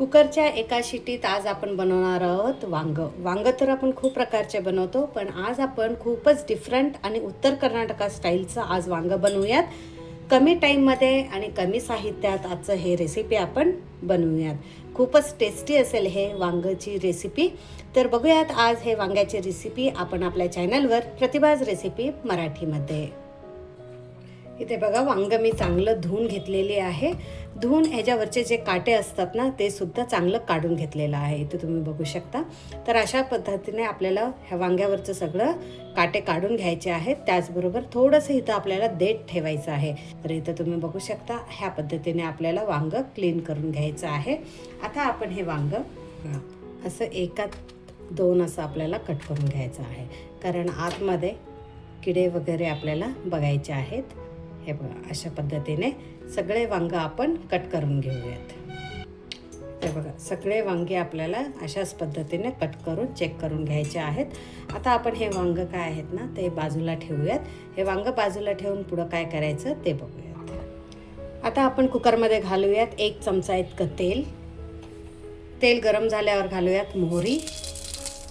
कुकरच्या एका शिटीत आज आपण बनवणार आहोत वांग तर आपण खूप प्रकारचे बनवतो, पण आज आपण खूपच डिफरंट आणि उत्तर कर्नाटका स्टाईलचं आज वांग बनवूयात. कमी टाईममध्ये आणि कमी साहित्यात आजचं हे रेसिपी आपण बनवूयात. खूपच टेस्टी असेल हे वांगची रेसिपी. तर बघूयात आज हे वांग्याची रेसिपी आपण आपल्या चॅनलवर प्रतिभाज रेसिपी मराठीमध्ये. इथे बघा वांग मी चांगलं धुवून घेतलेली आहे. धुवून ह्याच्यावरचे जे काटे असतात ना ते सुद्धा चांगलं काढून घेतलेलं आहे. इथे तुम्ही बघू शकता. तर अशा पद्धतीने आपल्याला ह्या वांग्यावरचं सगळं काटे काढून घ्यायचे आहेत. त्याचबरोबर थोडंसं इथं आपल्याला देठ ठेवायचं आहे. तर इथं तुम्ही बघू शकता ह्या पद्धतीने आपल्याला वांग क्लीन करून घ्यायचं आहे. आता आपण हे वांग असं एकात दोन असं आपल्याला कट करून घ्यायचं आहे, कारण आतमध्ये किडे वगैरे आपल्याला बघायचे आहेत. हे बघा अशा पद्धतीने सगळे वांग आपण कट करून घेऊयात. हे बघा सगळे वांगे आपल्याला अशाच पद्धतीने कट करून चेक करून घ्यायचे आहेत. आता आपण हे वांग काय आहेत ना ते बाजूला ठेवूयात. हे वांग बाजूला ठेवून पुढं काय करायचं ते बघूयात. आता आपण कुकरमध्ये घालूयात 1 चमचा इतकं तेल. तेल गरम झाल्यावर घालूयात मोहरी,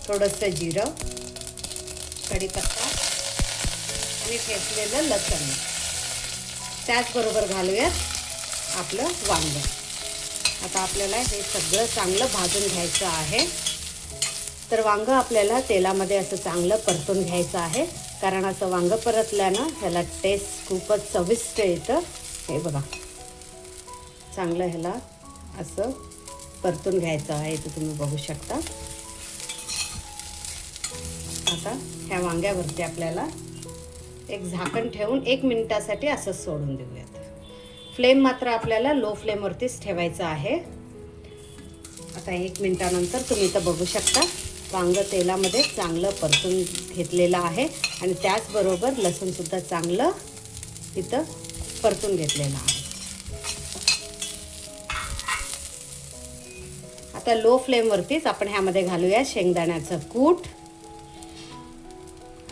थोडंसं जिरं, कढीपत्ता आणि ठेचलेलं लसूण. त्याचबरोबर घालूयात आपलं वांग. आता आपल्याला हे सगळं चांगलं भाजून घ्यायचं आहे. तर वांग आपल्याला तेलामध्ये असं चांगलं परतून घ्यायचं आहे, कारण असं वांग परतल्यानं ह्याला टेस्ट खूपच चविष्ट येतं. हे बघा चांगलं ह्याला असं परतून घ्यायचं आहे. इथे तुम्ही बघू शकता. आता ह्या वांग्यावरती आपल्याला एक झाकण ठेवून 1 मिनिटासाठी असं सोडून देऊयात. फ्लेम मात्र आपल्याला लो फ्लेमवरतीच ठेवायचं आहे. आता 1 मिनिटानंतर तुम्ही इथं बघू शकता वांग तेलामध्ये चांगलं परतून घेतलेलं आहे आणि त्याचबरोबर लसूणसुद्धा चांगलं इथं परतून घेतलेलं आहे. आता लो फ्लेमवरतीच आपण ह्यामध्ये घालूया शेंगदाण्याचं कूट,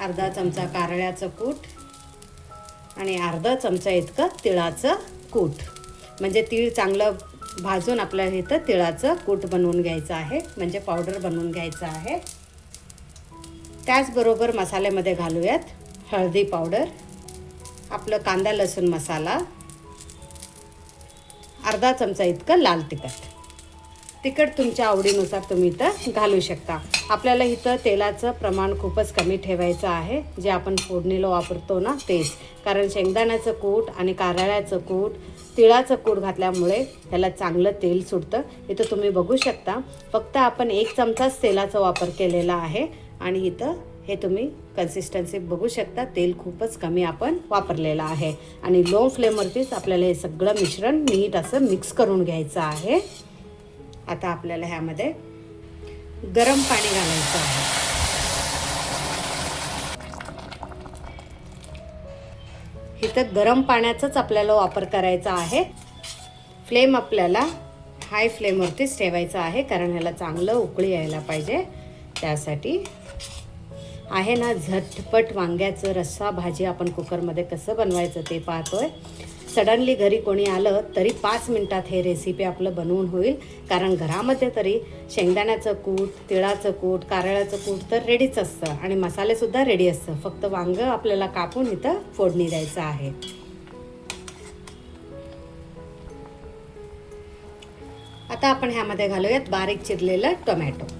अर्धा चमचा कारळ्याचं कूट आणि अर्धा चमचा इतकं तिळाचं कूट. म्हणजे तीळ चांगलं भाजून आपल्याला इथं तिळाचं कूट बनवून घ्यायचं आहे, म्हणजे पावडर बनवून घ्यायचं आहे. त्याचबरोबर मसाल्यामध्ये घालूयात हळदी पावडर, आपलं कांदा लसूण मसाला, अर्धा चमचा इतकं लाल तिखट. तिखट तुमच्या आवडीनुसार तुम्ही इथं घालू शकता. आपल्याला इथं तेलाचं प्रमाण खूपच कमी ठेवायचं आहे, जे आपण फोडणीला वापरतो ना तेच. कारण शेंगदाण्याचं कूट आणि कारळ्याचं कूट, तिळाचं कूट घातल्यामुळे त्याला चांगलं तेल सुटतं. इथं तुम्ही बघू शकता फक्त आपण 1 चमचाच तेलाचा वापर केलेला आहे आणि इथं हे तुम्ही कन्सिस्टन्सी बघू शकता. तेल खूपच कमी आपण वापरलेलं आहे आणि लो फ्लेमवरतीच आपल्याला हे सगळं मिश्रण नीट असं मिक्स करून घ्यायचं आहे. आता आपल्याला ह्यामध्ये गरम पाणी घालायचं आहे. इथं गरम पाण्याचाच आपल्याला वापर करायचा आहे. फ्लेम आपल्याला हाय फ्लेमवरतीच ठेवायचा आहे, कारण ह्याला चांगलं उकळी यायला पाहिजे. त्यासाठी आहे ना झटपट वांग्याचं रस्सा भाजी आपण कुकरमध्ये कसं बनवायचं ते पाहतोय. सडनली घरी कोणी आलं तरी 5 मिनिटात हे रेसिपी आपलं बनवून होईल, कारण घरामध्ये तरी शेंगदाण्याचं कूट, तिळाचं कूट, कारळ्याचं कूट तर रेडीच असतं आणि मसालेसुद्धा रेडी असतं. फक्त वांग आपल्याला कापून इथं फोडणी द्यायचं आहे. आता आपण ह्यामध्ये घालूयात बारीक चिरलेलं टोमॅटो.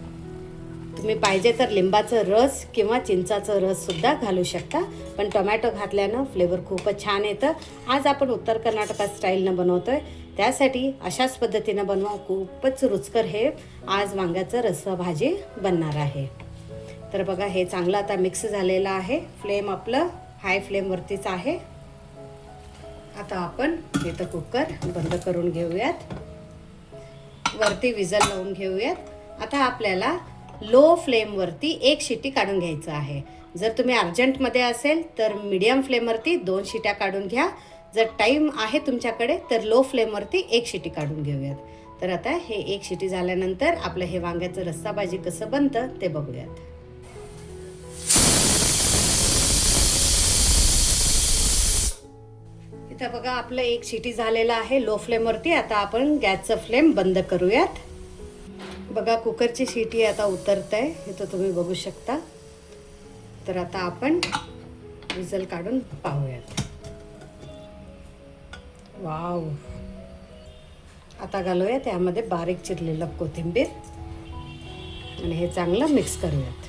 तुम्ही पाहिजे तर लिंबाचं रस किंवा चिंचाचं रस सुद्धा घालू शकता, पण टोमॅटो घातल्यानं फ्लेवर खूपच छान येतं. आज आपण उत्तर कर्नाटका स्टाईलनं बनवतोय, त्यासाठी अशाच पद्धतीनं बनवा. खूपच रुचकर हे आज वांग्याचं रस्सा भाजी बनणार आहे. तर बघा हे चांगलं आता मिक्स झालेलं आहे. फ्लेम आपलं हाय फ्लेमवरतीच आहे. आता आपण इथं कुकर बंद करून घेऊयात, वरती विजल लावून घेऊयात. आता आपल्याला लो फ्लेमवरती 1 शिटी काढून घ्यायचं आहे. जर तुम्ही अर्जंटमध्ये असेल तर मीडियम फ्लेमवरती 2 शिट्या काढून घ्या. जर टाईम आहे तुमच्याकडे तर लो फ्लेमवरती 1 शिटी काढून घेऊयात. तर आता हे 1 शिटी झाल्यानंतर आपलं हे वांग्याचं रस्सा भाजी कसं बनतं ते बघूयात. इथं बघा आपलं 1 शिटी झालेलं आहे लो फ्लेमवरती. आता आपण गॅसचं फ्लेम बंद करूयात. बघा कुकरची शिटी आता उतरत आहे, हे तर तुम्ही बघू शकता. तर आता आपण विजल काढून पाहूयात. वाव. आता घालूया त्यामध्ये बारीक चिरलेलं कोथिंबीर आणि हे चांगलं मिक्स करूयात.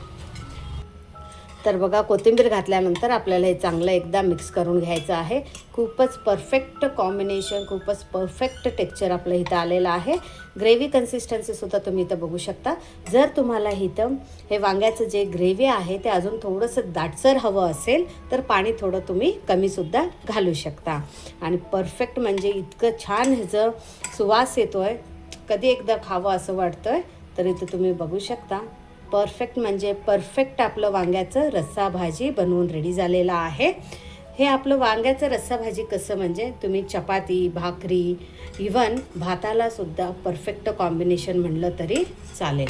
तर बघा कोथिंबीर घातल्यानंतर आपल्याला हे चांगलं एकदा मिक्स करून घ्यायचं आहे. खूपच परफेक्ट कॉम्बिनेशन, खूपच परफेक्ट टेक्स्चर आपलं इथं आलेलं आहे. ग्रेव्ही कन्सिस्टन्सीसुद्धा तुम्ही इथं बघू शकता. जर तुम्हाला इथं हे वांग्याचं जे ग्रेव्ही आहे ते अजून थोडंसं दाटसर हवं असेल तर पाणी थोडं तुम्ही कमीसुद्धा घालू शकता. आणि परफेक्ट म्हणजे इतकं छान ह्याचं सुवास येतो आहे, कधी एकदा खावं असं वाटतं आहे. तर इथं तुम्ही बघू शकता परफेक्ट म्हणजे परफेक्ट आपलं वांग्याचं रस्सा भाजी बनवून रेडी झालेलं आहे. हे आपलं वांग्याचं रस्सा भाजी कसं म्हणजे तुम्ही चपाती, भाकरी, इवन भाताला सुद्धा परफेक्ट कॉम्बिनेशन म्हणलं तरी चालेल.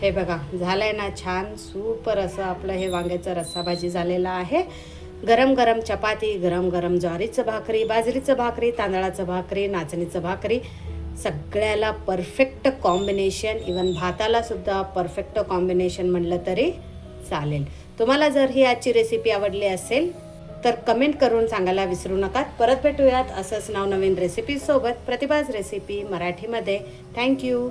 हे बघा झालं आहे ना छान सुपर असं आपलं हे वांग्याचं रस्सा भाजी झालेलं आहे. गरम गरम चपाती, गरम गरम ज्वारीचं भाकरी, बाजरीचं भाकरी, तांदळाचं भाकरी, नाचणीचं भाकरी, सगळ्याला परफेक्ट कॉम्बिनेशन. इवन भाताला सुद्धा परफेक्ट कॉम्बिनेशन म्हणलं तरी चालेल. तुम्हाला जर ही आजची रेसिपी आवडली असेल तर कमेंट करून सांगायला विसरू नका. परत भेटूयात असंच नवनवीन रेसिपीसोबत प्रतिभाज रेसिपी मराठीमध्ये. थँक्यू.